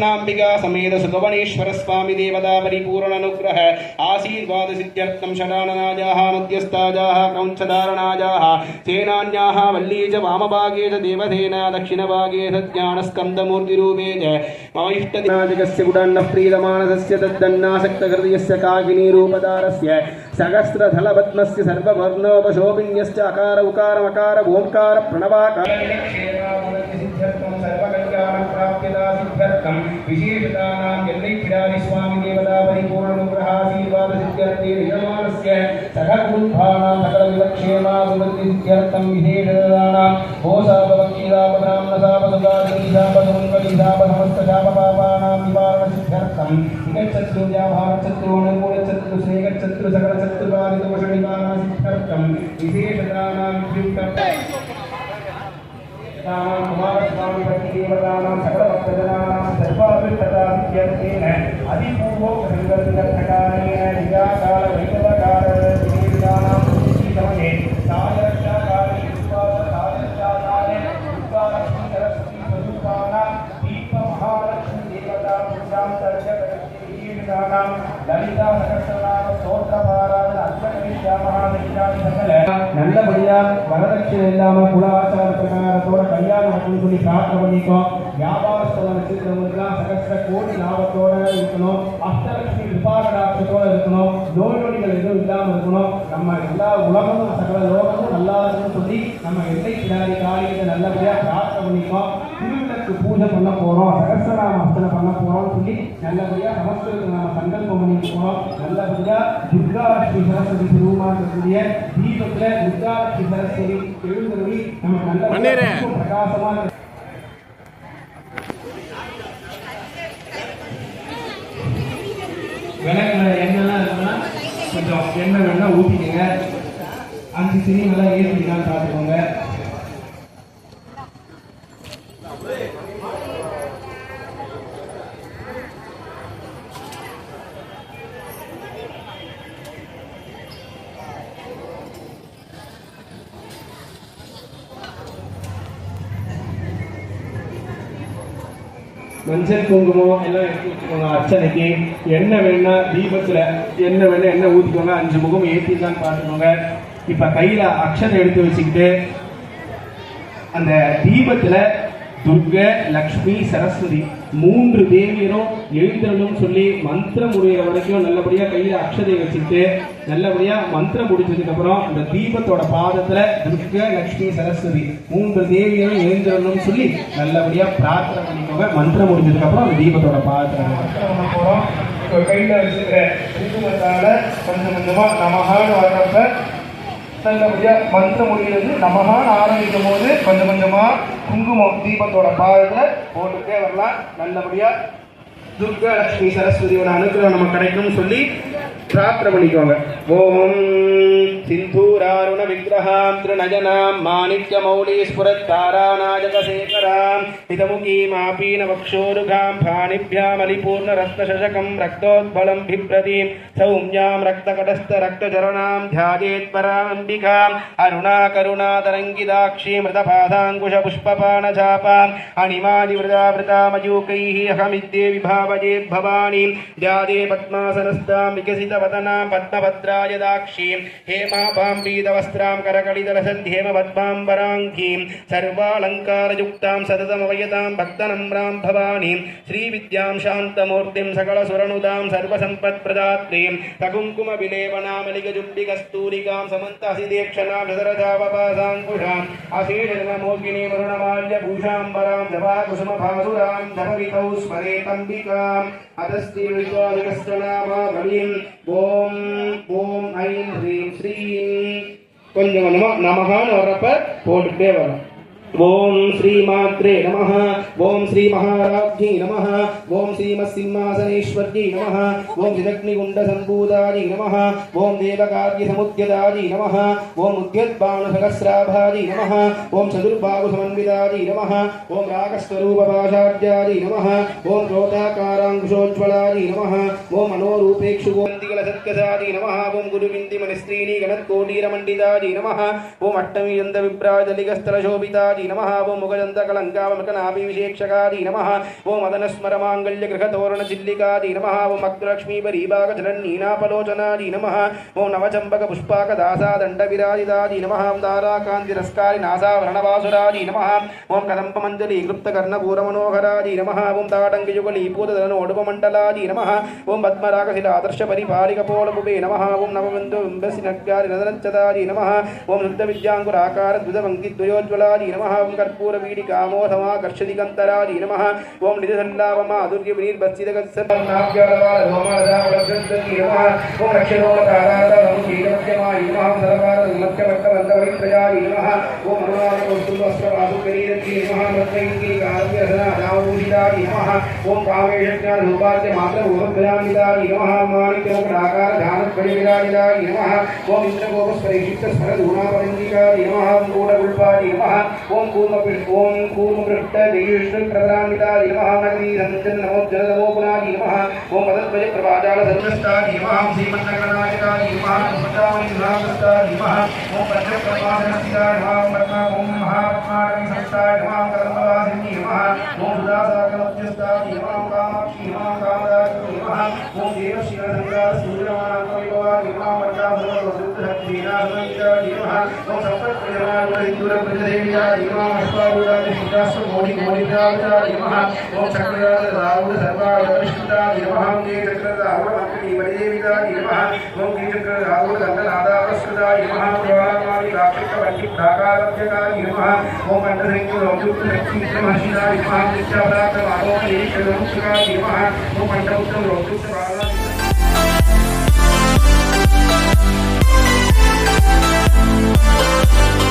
प्रसन्नाम्बिका समेत सुगवनेश्वर स्वामी देवता परिपूर्ण अनुग्रह आशीर्वाद सिद्ध्यर्थं षडाननाजाः मध्यस्थाजाः क्रौञ्चधारणाजाः सेनान्याः वल्ली च वामभागे च देवसेना दक्षिणभागे च ज्ञानस्कन्दमूर्तिरूपे च मम इष्टदिनाजकस्य गुडान्नः प्रीतमानसस्य तद्दन्नासक्तहृदयस्य काकिनी रूपधारस्य सहस्रधलपद्मस्य सर्ववर्णोपशोभिन्यश्च अकार उकार मकार ओंकार प्रणवाकार विशेषतानां यल्लैक्किडारि स्वामी देवता परिपूर्णानुग्रहाशीर्वाद सिद्ध्यर्थे निजमानस्य सकलगुरुभाणां सकलविवक्षेमाभिवृद्धिसिद्ध्यर्थं विशेषतानां भोसापवक्षीरापराम्नसापसुगादिशापसमुन्कलिशापसमस्तशापपापानां निवारणसिद्ध्यर्थं निगच्छत्रुजाभारचत्रुणमूलचत्रु सकलचत्रुपादिदोषनिवारणसिद्ध्यर्थं विशेषतानां कुमारस्वामी देवतानां सकलभक्तजनानां सर्वाभिष्टतासिद्ध्यर्थेन अधिपूर्वोक्तसङ्कल्पकारेण निराकार वैभवकार विशेषाणां समये सायरक्षाकारे विश्वासकारे दुर्गालक्ष्मी सरस्वती स्वरूपाणां दीपमहालक्ष्मी देवता पूजान्तर्गतविशेषाणां ललिता सहस्रनाम स्तोत्रपारायण अर्चकरिष्यामः सकल நல்லபடியா வரதட்சணை இல்லாம குலாச்சார பிரகாரத்தோட கல்யாணம் சொல்லி பிரார்த்தனை பண்ணிக்கோம். வியாபாரஸ்தலம் வச்சிருக்கிறவங்களுக்குலாம் சகஸ்ர கோடி லாபத்தோட இருக்கணும். அஷ்டலட்சுமி விபாகடாட்சத்தோட இருக்கணும். நோய் நொடிகள் எதுவும் இல்லாம இருக்கணும். நம்ம எல்லா உலகமும் சகல லோகமும் நல்லா இருக்குன்னு சொல்லி நம்ம எல்லை கிடாரி காரியத்தை நல்லபடியா பிரார்த்தனை பண்ணிக்கோம். திருவிளக்கு பூஜை பண்ண போறோம், சகஸ்ரநாம அர்ச்சனை பண்ண போறோம்னு சொல்லி நல்லபடியா சமஸ்கிருதத்தை நம்ம சங்கல்பம் பண்ணிட்டு போறோம். நல்லபடியா துர்காலட்சுமி சரஸ்வதி பெருமான் இருக்கக்கூடிய தீபத்துல துர்காலட்சுமி சரஸ்வதி எழுந்தருளி நம்ம நல்ல பிரகாசமான விளக்குல எண்ணெய்லாம் இருக்குன்னா கொஞ்சம் எண்ணெய் வேணா ஊற்றிக்கங்க. 5 சினிமெல்லாம் ஏற்றிக்கலாம் பார்த்துக்கோங்க. மஞ்சள் குங்குமம் எல்லாம் எடுத்து வச்சுக்கோங்க. அர்ச்சனைக்கு எண்ணெய் வேணா தீபத்துல எண்ணெய் வேணா எண்ணெய் ஊற்றிக்கோங்க. 5 முகம் ஏற்றிருக்கான்னு பார்த்துக்கோங்க. இப்ப கையில அக்ஷதை எடுத்து வச்சுக்கிட்டு அந்த தீபத்துல துர்கை லக்ஷ்மி சரஸ்வதி 3 தேவியரும் எழுந்தருளும் சொல்லி மந்திரம் முடிகிற வரைக்கும் நல்லபடியா கையில அக்ஷதை வச்சுக்கிட்டு நல்லபடியா மந்திரம் முடிச்சதுக்கு அப்புறம் அந்த தீபத்தோட பாதத்துல துர்கை லக்ஷ்மி சரஸ்வதி 3 தேவியரும் எழுந்தருளும் சொல்லி நல்லபடியா பிரார்த்தனை பண்ணிக்கோங்க. மந்திரம் முடிஞ்சதுக்கு அப்புறம் அந்த தீபத்தோட பாதத்துல போறோம். கையில வச்சுக்கிற குங்குமத்தால கொஞ்சம் கொஞ்சமா நமகான்னு வர்றப்ப நல்லபடியா மந்திரம் முடிகிறது. நமகான்னு ஆரம்பிக்கும் போது கொஞ்சம் கொஞ்சமா குங்குமம் தீபத்தோட பாதத்துல போட்டுட்டே வரலாம். நல்லபடியா துர்கா லட்சுமி சரஸ்வதியோட அனுகிரகம் நமக்கு கிடைக்கும்னு சொல்லி பிரார்த்தனை பண்ணிக்கோங்க. ஓம் சிந்தூராருண விக்கிரகாம் திருநஜனாம் மாணிக்ய மௌலி ஸ்புரத்தாராநாயகசேகராம் இதமுகீமாபீன வக்ஷோருகாம் பாணிभ्याम् அலிபூர்ண ரத்னசசகம் ரக்தோத்பலம் பிப்ரதீம் சௌம்யாம் ரக்தகடஸ்த ரக்தச்சரணாம் த்யாஜேத் பராம்பிகாம் அருணா கருணாதரங்கிதாட்சி மிருதபாதாங்குஷ புஷ்பபாணசாபாம் அணிமாதிவிருதாவிருதாமயூகைः அகமித்யேவி பாவஜே பவானீம் த்யாஜே பத்மாசனஸ்தாம் விகசிதவதனாம் பத்மபத்ராய தாக்ஷீம் हेमाभां पीतवस्त्रां करकलितलसन्ध्येम पद्माम्बराङ्गीं सर्वालङ्कारयुक्तां सततमवयतां भक्तनम्रां भवानीं श्रीविद्यां शान्तमूर्तिं सकलसुरनुदां सर्वसम्पत्प्रदात्रीं सकुङ्कुमविलेपनामलिकजुम्बिकस्तूलिकां समन्तहसिदेक्षणां शतरथावपासाङ्कुशाम् अशेषजनमोगिनीं वरुणमाल्यभूषाम्बरां जपाकुसुमभासुरां जपवितौ स्मरेतम्बिकाम् अतस्तिर्विश्वादिकस्तनामावलीं ஓம் ஓம் ஐம் ஹ்ரீம் ஸ்ரீம் கொஞ்சம் நமகான்னு வர்றப்ப போட்டுட்டே வரும். ஓம் ஸ்ரீ மாத்ரே நமஹ ஓம் ஸ்ரீ மகாராஜ்ஞி நமஹ ஓம் ஸ்ரீமத்சிம்மாசனேஸ்வர்யை நமஹ ஓம் ஸ்ரீதக்னிகுண்ட சம்பூதாயை நமஹ ஓம் தேவகார்ய சமுத்யதாயை நமஹ ஓம் உத்யத்பாணு சகஸ்ராபாயை நமஹ ஓம் சதுர்பாகு சமன்விதாயை நமஹ ஓம் ராகஸ்வரூபபாஷாத்யாயை நமஹ ஓம் ரோதாகாராங்குஷோஜ்வலாயை நமஹ ஓம் மனோரூபேக்ஷுகோந்திகலசத்கசாயை நமஹ ஓம் குருவிந்திமணிஸ்ரீனி கணத்கோடீரமண்டிதாயை நமஹ ஓம் அட்டமியந்த விப்ராஜலிகஸ்தலசோபிதாயை శ్రీవత్సాది నమః ఓం ముగదంత కళంకావమకనాభి విశేక్షకాది నమః ఓం మదనస్మర మాంగళ్య గృహతోరణ చిల్లికాది నమః ఓం అక్తులక్ష్మీ బరీభాగ జనన్నీనాపలోచనాది నమః ఓం నవచంపక పుష్పాక దాసాదండ విరాజిదాది నమః ఓం దారాకాంతిరస్కారి నాసావరణవాసురాది నమః ఓం కదంపమంజలి కృప్త కర్ణపూరమనోహరాది నమః ఓం తాటంకియుగలి పూతదనోడుపమండలాది నమః ఓం పద్మరాగశిల ఆదర్శ పరిపాలిక పోలపుబే నమః ఓం నవబిందు బింబసి నగ్గారి నదనంచదాది నమః ఓం శుద్ధ విద్యాంకురాకార ద్విధవంకి ద్వయోజ్వలాది నమః ఓం కర్పూర వీడి కామోధమాకర్షదికంతరాది నమః ఓం నిధిసల్లావమాధుర్య వినీర్భత్సిదగత్సర్వనాభ్యాలవాల ధోమరదావలభ్యంతది నమః ఓం రక్షణోలకారాదం శ్రీరవ్యమాయి నమః సర్వారమత్యవర్తవంతవైత్రయాది నమః ఓం అనురాగవస్తువస్త్రవాసుకరీరతి నమః రత్నైకి కావ్యసనాదావూషితాది నమః ఓం కామేశజ్ఞానోపాద్య మాత్రభూమగ్రామితాది నమః మాణిక్యోపడాకార ధ్యానస్ఫటివిరాజితాది నమః ఓం ఇంద్రగోపస్వరైషిక్తస్ఫలధూనాపరంజికాది నమః ఓం గూఢగుల్పాది నమః ఓం కూర్మపృష్టదేయుష్ణప్రదామితాది నమః నగరీ సంజన్ నమోజ్జలనమోపునాది నమః ఓం పదద్వయ ప్రభాజాల సర్వస్తాది నమః శ్రీమన్నగణాయకాది నమః సుష్టామణి సుధాకృతాది నమః ఓం పద్మప్రభాసనస్యాది నమః పద్మ ఓం మహాపద్మానవి సంస్థాయ నమః కర్మవాసిని నమః ఓం సుధాసాగరమధ్యస్థాది నమః కామాక్షి నమః కామదాకి నమః ఓం దేవశివసంగా సూర్యమానకవిభవాది నమః వడ్డాసురవసుద్ధీనాథి నమః ఓం సప్తప్రజనాదురహిందురప్రజదేవ్యాది నమః అశ్వారూఢాది శుద్ధాశ్వమోఢిమోఢితాది నమః ఓం చక్రరాజ రాహుల సర్వావృష్టాది నమః ఓం చక్రరాహులదేవిదాది నమః ఓం చక్రరాహుల దండనాదావస్కృతాది నమః ప్రవాహమాది రాక్షికవల్లి ప్రాకారభ్యకాది నమః ఓం పండసంఖ్యులోక్యుక్తమహర్షిదాది నమః నిత్యాపరాక్రమాలోకీశ్వరముఖ్యకాది నమః ఓం పండముక్తం రోక్యుక్త